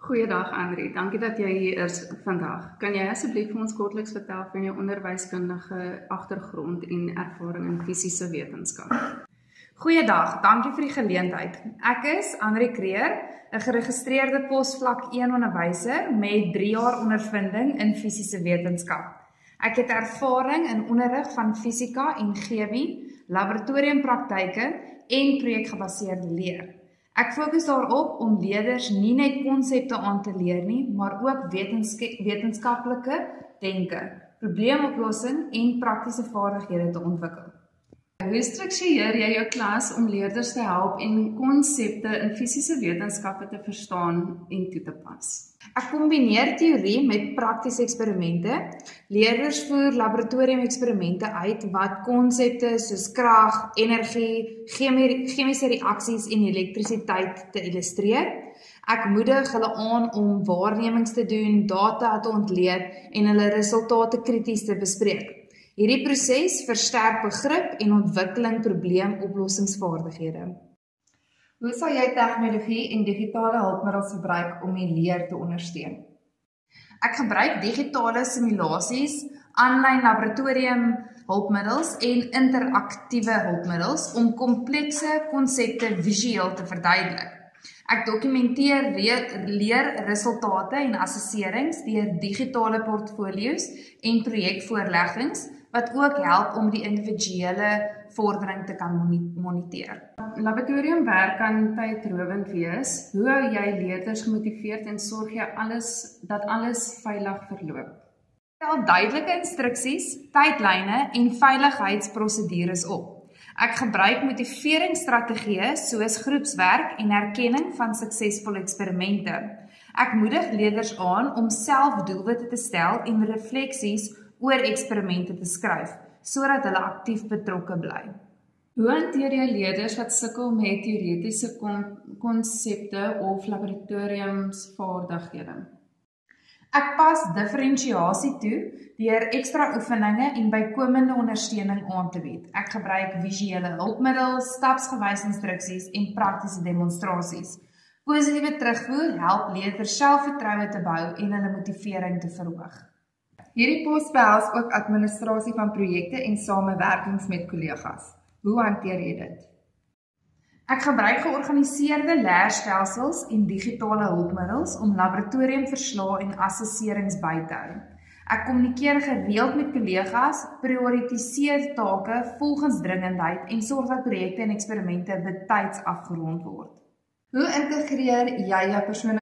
Goeiedag Andri, dankie dat jy hier is vandag. Kan jy asseblief vir ons kortliks vertel van jou onderwyskundige agtergrond en ervaring in fisiese wetenskap? Goeiedag, dankie vir die geleentheid. Ek is Andri Kreer, 'n geregistreerde posvlak 1 onderwyser met 3 jaar ondervinding in fisiese wetenskap. Ek het ervaring in onderrig van fisika en chemie, laboratoriumpraktyke en projekgebaseerde leer. Ek fokus daarop om leerders nie net konsepte aan te leer nie, maar ook wetenskaplike denke, probleemoplossing en praktiese vaardighede te ontwikkel. Hoe struktureer jy jou klas om leerders te help en konsepte in fisiese wetenskappe te verstaan en toe te pas? Ek kombineer teorie met praktiese eksperimente. Leerders voer laboratoriumeksperimente uit wat konsepte soos krag, energie, chemiese reaksies en elektrisiteit te illustreer. Ek moedig hulle aan om waarnemings te doen, data te ontleed en hulle resultate krities te bespreek. Hierdie proses versterk begrip en ontwikkeling probleemoplossingsvaardighede. Hoe sal jy tegnologie en digitale hulpmiddels gebruik om die leer te ondersteun? Ek gebruik digitale simulasies, aanlyn laboratorium hulpmiddels en interaktiewe hulpmiddels om komplekse konsepte visueel te verduidelik. Ek dokumenteer leerresultate en assesserings deur digitale portfolio's en projekvoorleggings wat ook help om die individuele vordering te kan moniteer. Laboratoriumwerk kan tydrowend wees. Hoe hou jy leerders gemotiveerd en sorg jy dat alles veilig verloop? Stel duidelike instruksies, tydlyne en veiligheidsprosedures op. Ek gebruik motiveringsstrategieë soos groepswerk en erkenning van suksesvolle eksperimente. Ek moedig leerders aan om self doelwitte te stel en refleksies oor eksperimente te skryf, sodat hulle aktief betrokke bly. Hoe hanteer jy leerders wat sukkel met teoretiese konsepte of laboratoriumsvaardighede? Ek pas diferensiasie toe deur ekstra oefeninge en bykomende ondersteuning aan te bied. Ek gebruik visuele hulpmiddels, stapsgewys instruksies en praktiese demonstrasies. Positiewe terugvoer help leerders selfvertroue te bou en hulle motivering te verhoog. Hierdie pos behels ook administrasie van projekte en samewerkings met kollegas. Hoe hanteer jy dit? Ek gebruik georganiseerde leerstelsels en digitale hulpmiddels om laboratoriumverslae en assesserings by te hou. Ek kommunikeer gereeld met kollegas, prioritiseer take volgens dringendheid en sorg dat projekte en eksperimente betyds afgerond word. Hoe integreer jy jou persoonlike